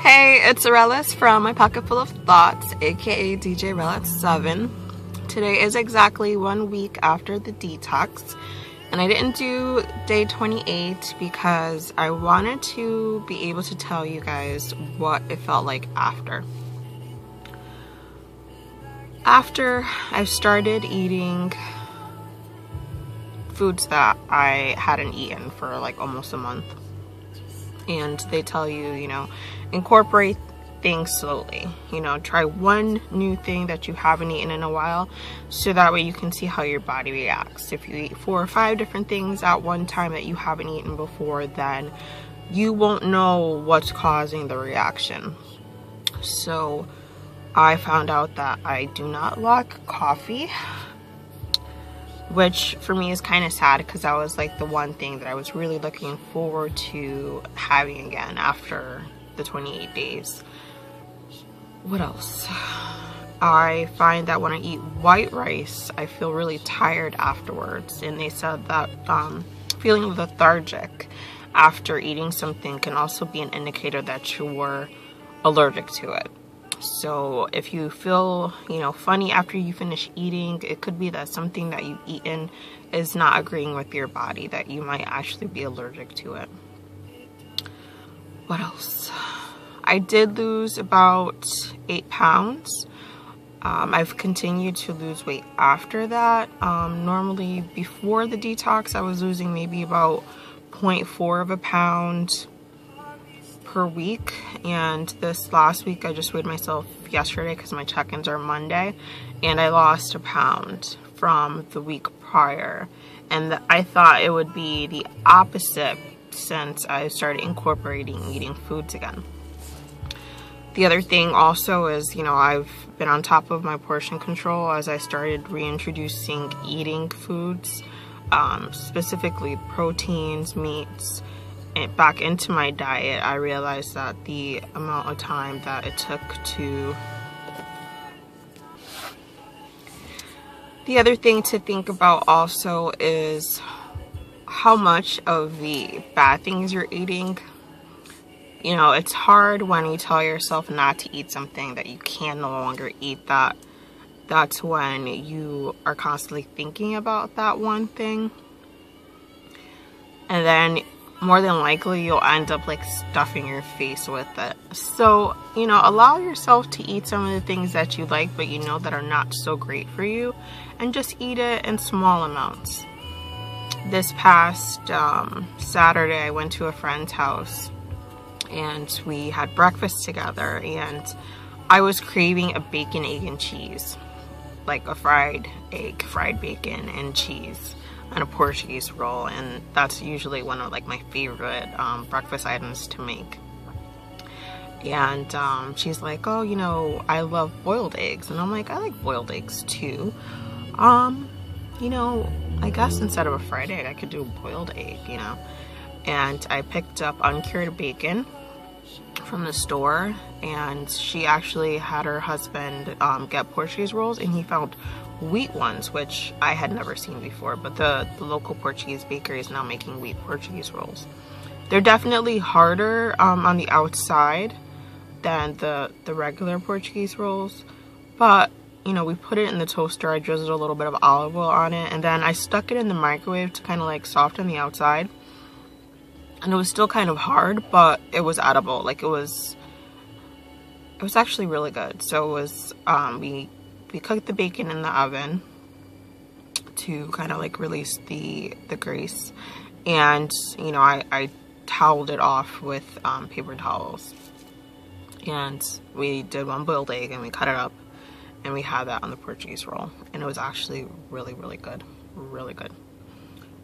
Hey, it's Aurelis from My Pocket Full of Thoughts, aka DJ Relis7. Today is exactly 1 week after the detox, and I didn't do day 28 because I wanted to be able to tell you guys what it felt like after. After I started eating foods that I hadn't eaten for like almost a month. And they tell you, incorporate things slowly. Try one new thing that you haven't eaten in a while, so that way you can see how your body reacts. If you eat 4 or 5 different things at one time that you haven't eaten before, then you won't know what's causing the reaction. So I found out that I do not like coffee, which for me is kind of sad because that was like the one thing that I was really looking forward to having again after the 28 days. What else? I find that when I eat white rice, I feel really tired afterwards, and they said that feeling lethargic after eating something can also be an indicator that you were allergic to it. So if you feel, funny after you finish eating, it could be that something that you've eaten is not agreeing with your body, that you might actually be allergic to it. What else? I did lose about 8 pounds. I've continued to lose weight after that. Normally before the detox, I was losing maybe about 0.4 of a pound per week, and this last week I just weighed myself yesterday because my check-ins are Monday, and I lost a pound from the week prior, and I thought it would be the opposite since I started incorporating eating foods again. The other thing also is, I've been on top of my portion control as I started reintroducing eating foods, specifically proteins, meats, back into my diet. I realized that the amount of time that it took to... The other thing to think about also is how much of the bad things you're eating. It's hard when you tell yourself not to eat something that you can no longer eat. That's when you are constantly thinking about that one thing, and then more than likely you'll end up like stuffing your face with it. So, allow yourself to eat some of the things that you like, but that are not so great for you, and just eat it in small amounts. This past Saturday, I went to a friend's house and we had breakfast together, and I was craving a bacon, egg, and cheese, like a fried egg, fried bacon and cheese, and a Portuguese roll, and that's usually one of like my favorite breakfast items to make. And she's like, oh, I love boiled eggs, and I'm like, I like boiled eggs too. I guess instead of a fried egg I could do a boiled egg, and I picked up uncured bacon from the store, and she actually had her husband get Portuguese rolls, and he found wheat ones, which I had never seen before, but the local Portuguese bakery is now making wheat Portuguese rolls. They're definitely harder on the outside than the regular Portuguese rolls, but we put it in the toaster. I drizzled a little bit of olive oil on it, and then I stuck it in the microwave to kind of like soften the outside, and it was still kind of hard, but it was edible. Like it was actually really good. So it was we cooked the bacon in the oven to kind of like release the grease, and I toweled it off with paper towels, and we did one boiled egg and we cut it up, and we had that on the Portuguese roll, and it was actually really, really good. Really good.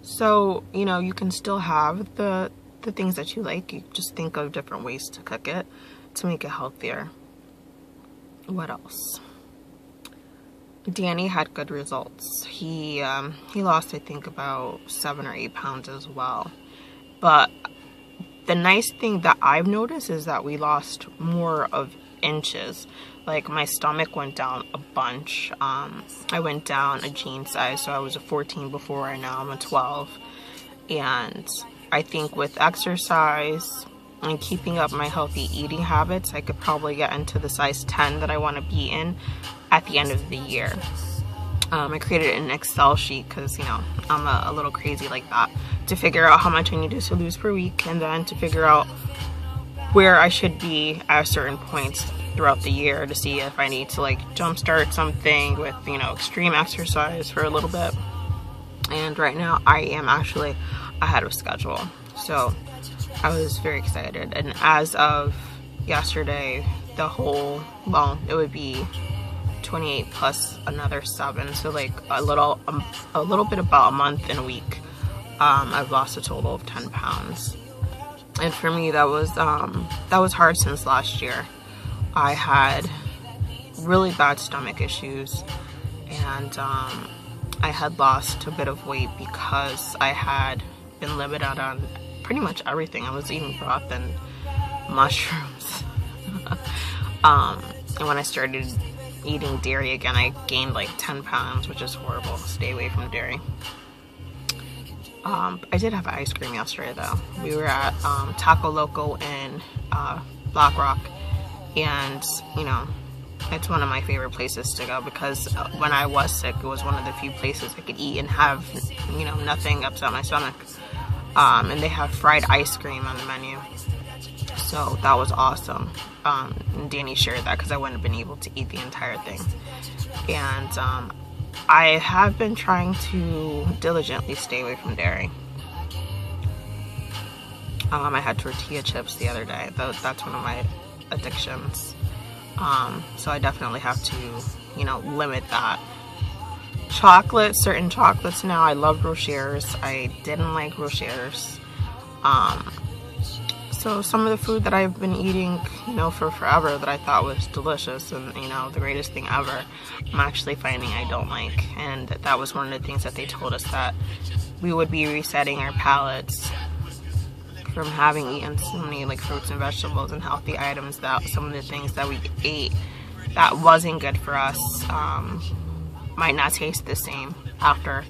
So you can still have the things that you like. You just think of different ways to cook it to make it healthier. What else? Danny had good results. He lost, I think, about 7 or 8 pounds as well. But the nice thing that I've noticed is that we lost more of inches. Like my stomach went down a bunch. I went down a jean size, so I was a 14 before, and now I'm a 12. And I think with exercise and keeping up my healthy eating habits, I could probably get into the size 10 that I want to be in at the end of the year. I created an Excel sheet because, you know, I'm a little crazy like that, to figure out how much I needed to lose per week, and then to figure out where I should be at certain points throughout the year, to see if I need to like jumpstart something with, you know, extreme exercise for a little bit. And right now I am actually ahead of schedule, so I was very excited. And as of yesterday, the whole, well, it would be 28 plus another 7, so like a little bit about a month and a week, I've lost a total of 10 pounds. And for me, that was hard since last year. I had really bad stomach issues, and I had lost a bit of weight because I had been limited on pretty much everything. I was eating broth and mushrooms. And when I started eating dairy again, I gained like 10 pounds, which is horrible. Stay away from dairy. I did have ice cream yesterday though. We were at Taco Loco in Black Rock, and you know, it's one of my favorite places to go because when I was sick, it was one of the few places I could eat and have, you know, nothing upset my stomach. And they have fried ice cream on the menu, so that was awesome. And Danny shared that because I wouldn't have been able to eat the entire thing. And I have been trying to diligently stay away from dairy. I had tortilla chips the other day. That's one of my addictions. So I definitely have to, you know, limit that. Chocolate, certain chocolates now. I love Rochers. I didn't like Rochers. So some of the food that I've been eating, you know, for forever that I thought was delicious and, you know, the greatest thing ever, I'm actually finding I don't like. And that was one of the things that they told us, that we would be resetting our palates from having eaten so many like fruits and vegetables and healthy items, that some of the things that we ate that wasn't good for us might not taste the same after.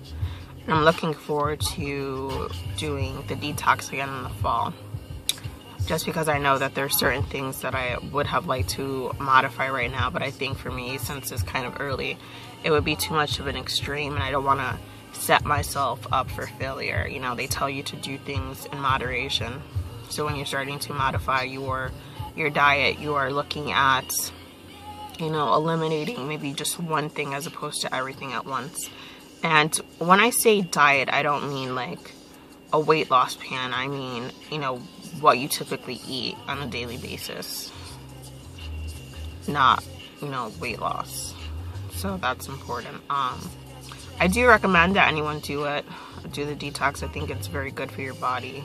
And I'm looking forward to doing the detox again in the fall, just because I know that there's certain things that I would have liked to modify right now, but I think for me, since it's kind of early, it would be too much of an extreme, and I don't want to set myself up for failure. You know, they tell you to do things in moderation. So when you're starting to modify your diet, you are looking at, you know, eliminating maybe just one thing as opposed to everything at once. And when I say diet, I don't mean like a weight loss plan. I mean, you know, what you typically eat on a daily basis, not, you know, weight loss. So that's important. I do recommend that anyone do the detox. I think it's very good for your body.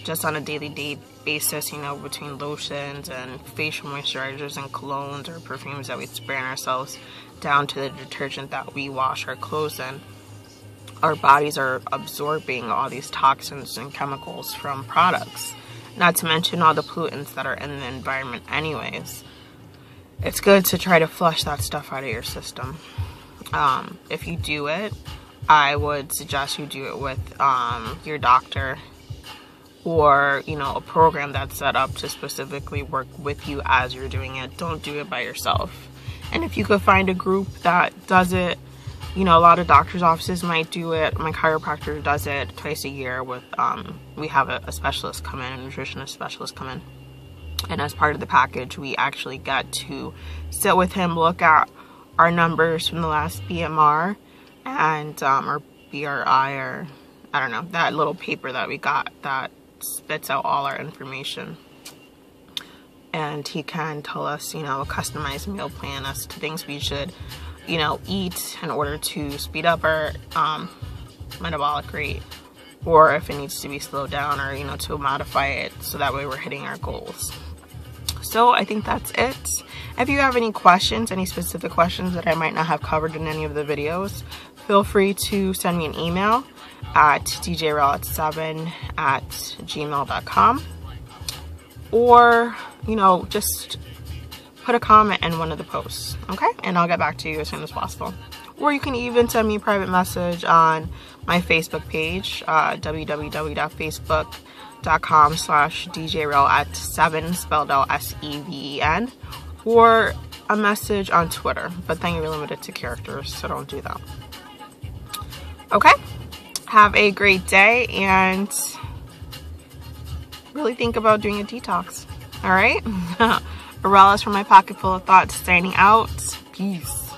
Just on a daily basis, you know, between lotions and facial moisturizers and colognes or perfumes that we spray on ourselves, down to the detergent that we wash our clothes in, our bodies are absorbing all these toxins and chemicals from products, not to mention all the pollutants that are in the environment anyways. It's good to try to flush that stuff out of your system. If you do it, I would suggest you do it with your doctor, or, you know, a program that's set up to specifically work with you as you're doing it. Don't do it by yourself. And if you could find a group that does it, you know, a lot of doctors' offices might do it. My chiropractor does it twice a year with, we have a specialist come in, a nutritionist specialist come in. And as part of the package, we actually got to sit with him, look at our numbers from the last BMR and, or BRI, or I don't know, that little paper that we got that spits out all our information. And he can tell us, you know, a customized meal plan as to things we should, you know, eat in order to speed up our metabolic rate, or if it needs to be slowed down, or, you know, to modify it so that way we're hitting our goals. So I think that's it. If you have any questions, any specific questions that I might not have covered in any of the videos, feel free to send me an email at djrowlett7@gmail.com, or, you know, just put a comment in one of the posts, okay? And I'll get back to you as soon as possible. Or you can even send me a private message on my Facebook page, www.facebook.com facebook.com/djreal@7 spelled out SEVEN, or a message on Twitter, but then you're limited to characters, so don't do that. Okay, have a great day and really think about doing a detox. All right, Arelis from my pocket full of thoughts, signing out. Peace.